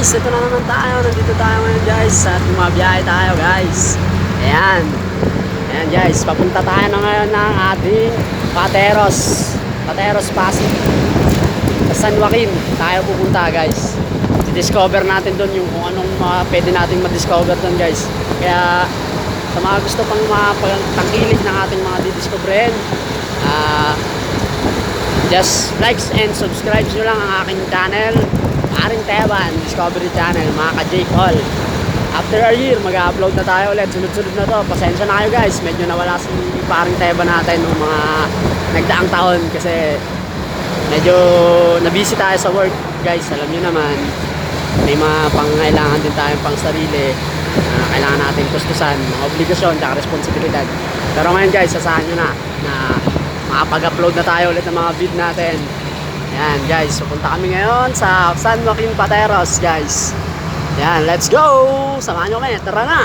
guys, ito na naman tayo. Nandito tayo ngayon guys at bumabiyahe tayo guys. Ayan. Ayan guys, papunta tayo na ngayon ng ating Pateros Pasig. Sa San Joaquin tayo pupunta guys. I-discover natin doon yung kung anong pwede nating ma-discover doon guys. Kaya sa mga gusto pang tangkilik ng ating mga didiscoverin, just likes and subscribe nyo lang ang aking channel, Paring Teban Discovery Channel, mga ka-J-Call. After a year, mag-upload na tayo ulit. Sunod-sunod na to. Pasensya na kayo guys. Medyo nawala si Paring Teban natin ng mga nagdaang taon kasi medyo na-busy tayo sa work guys. Alam nyo naman, may mga pangangailangan din tayo pang sarili. Kailangan natin kustusan, mga obligasyon, tsaka responsibilidad. Pero ngayon guys, sasahan nyo na makapag-upload na tayo ulit ng mga vid natin. Yan guys, pupunta kami ngayon sa San Joaquin Pateros guys. Yan, let's go! Samahan nyo kami, tara na!